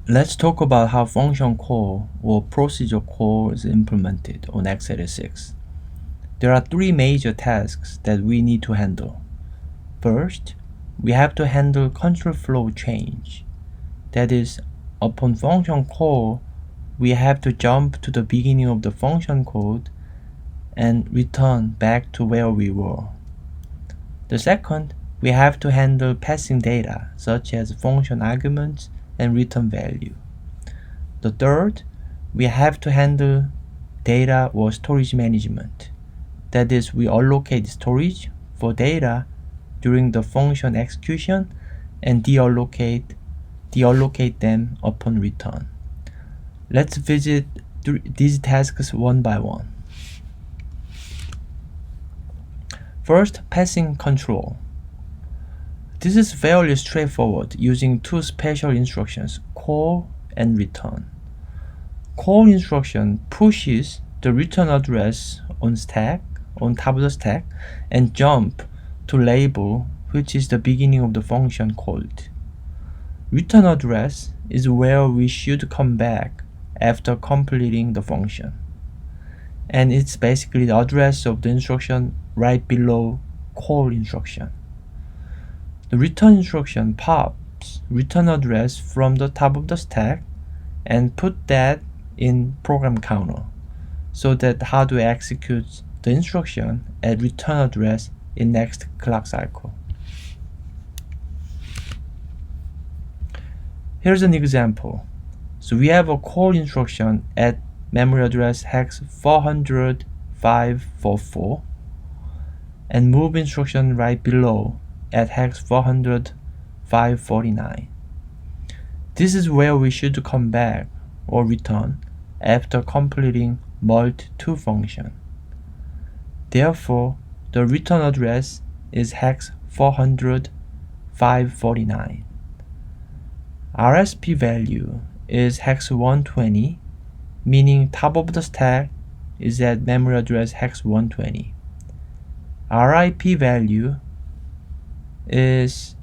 Let's talk about how function call or procedure call is implemented on x86. There are three major tasks that we need to handle. First, we have to handle control flow change. That is, upon function call, we have to jump to the beginning of the function code and return back to where we were. The second, we have to handle passing data, such as function arguments and return value. The third, we have to handle data or storage management. That is, we allocate storage for data during the function execution and deallocate them upon return. Let's visit these tasks one by one. First, passing control. This is fairly straightforward using two special instructions, call and return. Call instruction pushes the return address on top of the stack and jump to label, which is the beginning of the function called. Return address is where we should come back after completing the function. And it's basically the address of the instruction right below call instruction. The return instruction pops return address from the top of the stack and put that in program counter so that hardware executes the instruction at return address in next clock cycle. Here's an example. So we have a call instruction at memory address hex 400,544 and move instruction right below at hex 400,549. This is where we should come back or return after completing mult2 function. Therefore, the return address is hex 400,549. RSP value is hex 120, meaning top of the stack is at memory address hex 120. RIP value is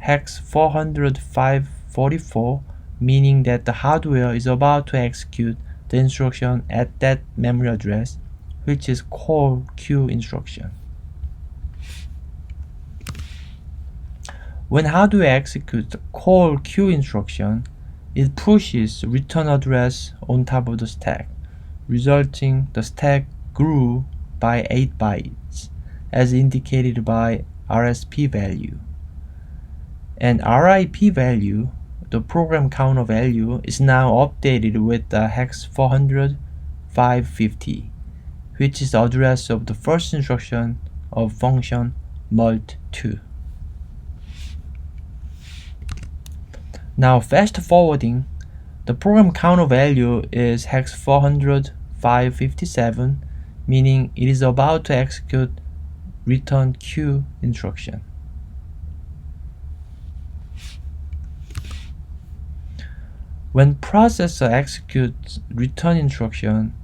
hex 400,544, meaning that the hardware is about to execute the instruction at that memory address, which is call Q instruction. When hardware executes the call Q instruction, it pushes return address on top of the stack, resulting the stack grew by 8 bytes, as indicated by RSP value. And RIP value, the program counter value, is now updated with the hex 400,550, which is the address of the first instruction of function mult2. Now fast forwarding, the program counter value is hex 400,557, meaning it is about to execute return Q instruction. When processor executes return instruction,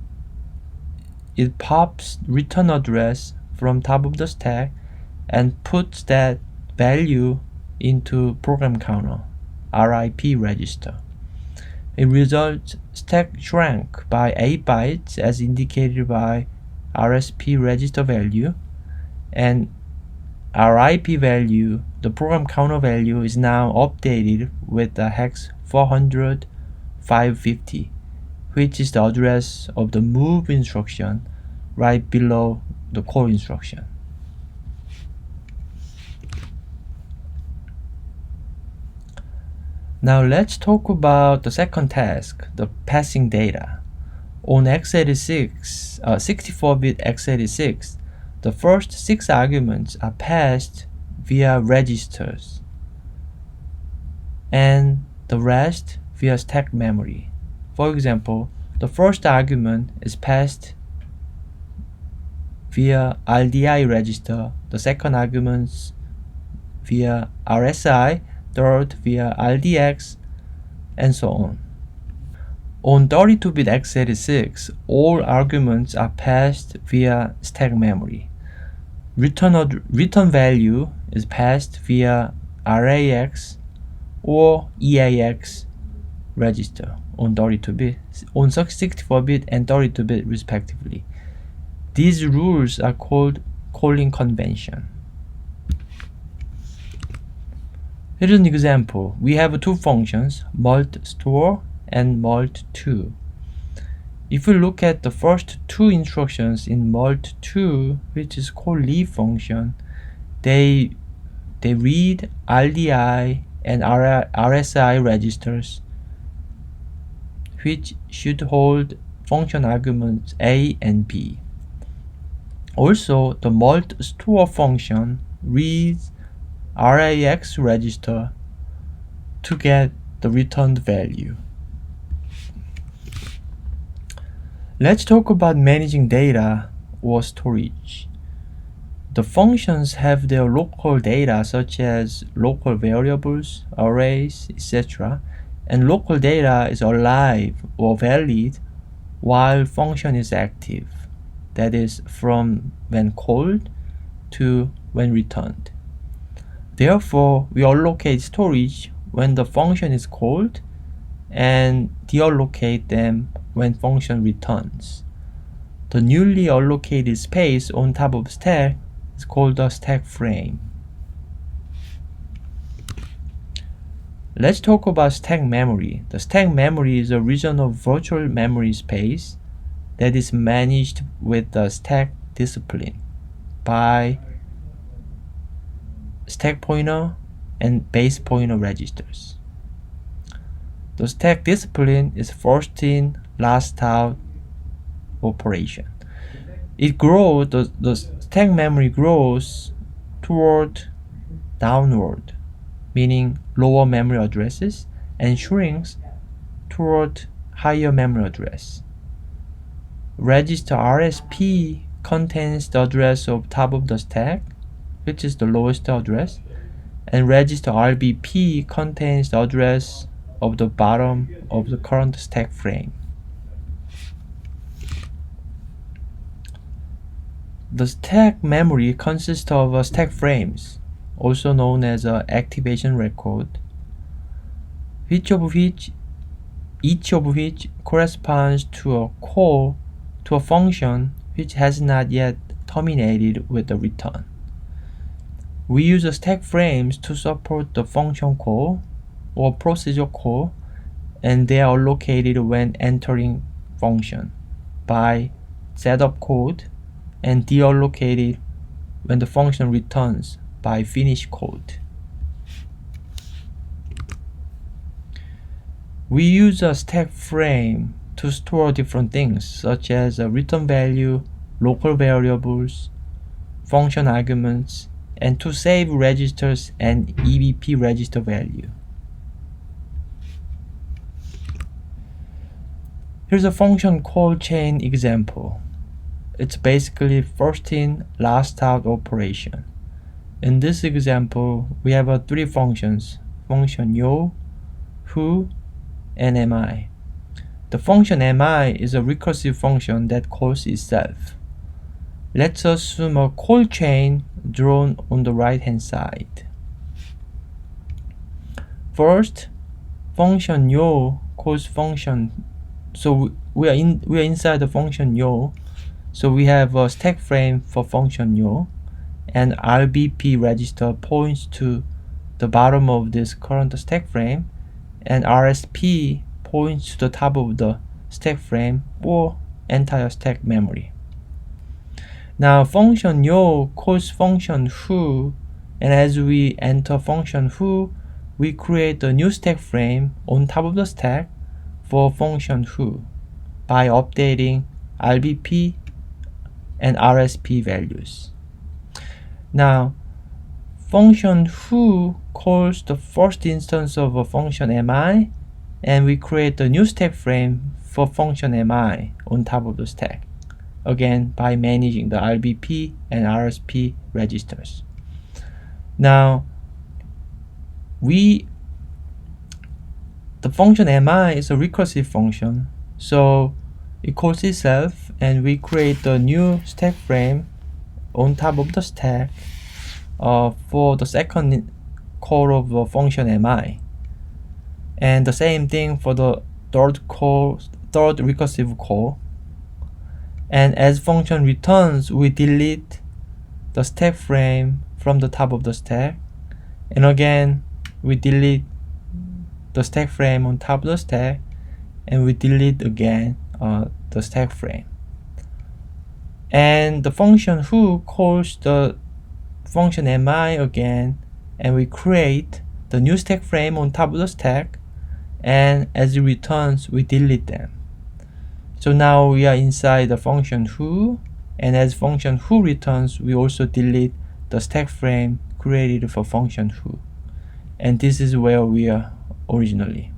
it pops return address from top of the stack and puts that value into program counter, RIP register. It results stack shrank by 8 bytes as indicated by RSP register value, and RIP value, the program counter value, is now updated with the hex 400,550, which is the address of the move instruction right below the call instruction. Now let's talk about the second task, the passing data. On x86, 64-bit x86, the first 6 arguments are passed via registers, and the rest via stack memory. For example, the first argument is passed via RDI register, the second argument via RSI, third via RDX, and so on. On 32-bit x86, all arguments are passed via stack memory. Return value is passed via RAX or EAX register on 32-bit, on 64-bit and 32-bit respectively. These rules are called calling convention. Here's an example. We have two functions, mult_store and mult2. If we look at the first two instructions in mult2, which is called leave function, they read RDI and RSI registers, which should hold function arguments A and B. Also, the mult_store function reads RAX register to get the returned value. Let's talk about managing data or storage. The functions have their local data such as local variables, arrays, etc. And local data is alive or valid while function is active. That is, from when called to when returned. Therefore, we allocate storage when the function is called and deallocate them when function returns. The newly allocated space on top of stack is called the stack frame. Let's talk about stack memory. The stack memory is a region of virtual memory space that is managed with the stack discipline by stack pointer and base pointer registers. The stack discipline is first in, last out operation. It grows, the stack memory grows toward downward, meaning lower memory addresses, and shrinks toward higher memory address. Register RSP contains the address of top of the stack, which is the lowest address, and register RBP contains the address of the bottom of the current stack frame. The stack memory consists of stack frames, also known as an activation record, each of which corresponds to a call to a function which has not yet terminated with the return. We use stack frames to support the function call or procedure call, and they are allocated when entering function by setup code and deallocated when the function returns by finish code. We use a stack frame to store different things such as a return value, local variables, function arguments, and to save registers and EBP register value. Here's a function call chain example. It's basically first in, last out operation. In this example, we have three functions, function yo, who, and mi. The function mi is a recursive function that calls itself. Let's assume a call chain drawn on the right hand side. First, function yo calls function, so we are inside the function yo. So we have a stack frame for function yo, and RBP register points to the bottom of this current stack frame, and RSP points to the top of the stack frame or entire stack memory. Now function yo calls function who, and as we enter function who, we create a new stack frame on top of the stack for function who by updating RBP and RSP values. Now, function who calls the first instance of a function mi, and we create a new stack frame for function mi on top of the stack, again by managing the RBP and RSP registers. Now, the function mi is a recursive function, so it calls itself, and we create a new stack frame on top of the stack for the second call of the function mi. And the same thing for the third recursive call. And as function returns, we delete the stack frame from the top of the stack, and again we delete the stack frame on top of the stack, and we delete again the stack frame. And the function who calls the function mi again, and we create the new stack frame on top of the stack, and as it returns we delete them. So now we are inside the function who, and as function who returns, we also delete the stack frame created for function who. And this is where we are originally.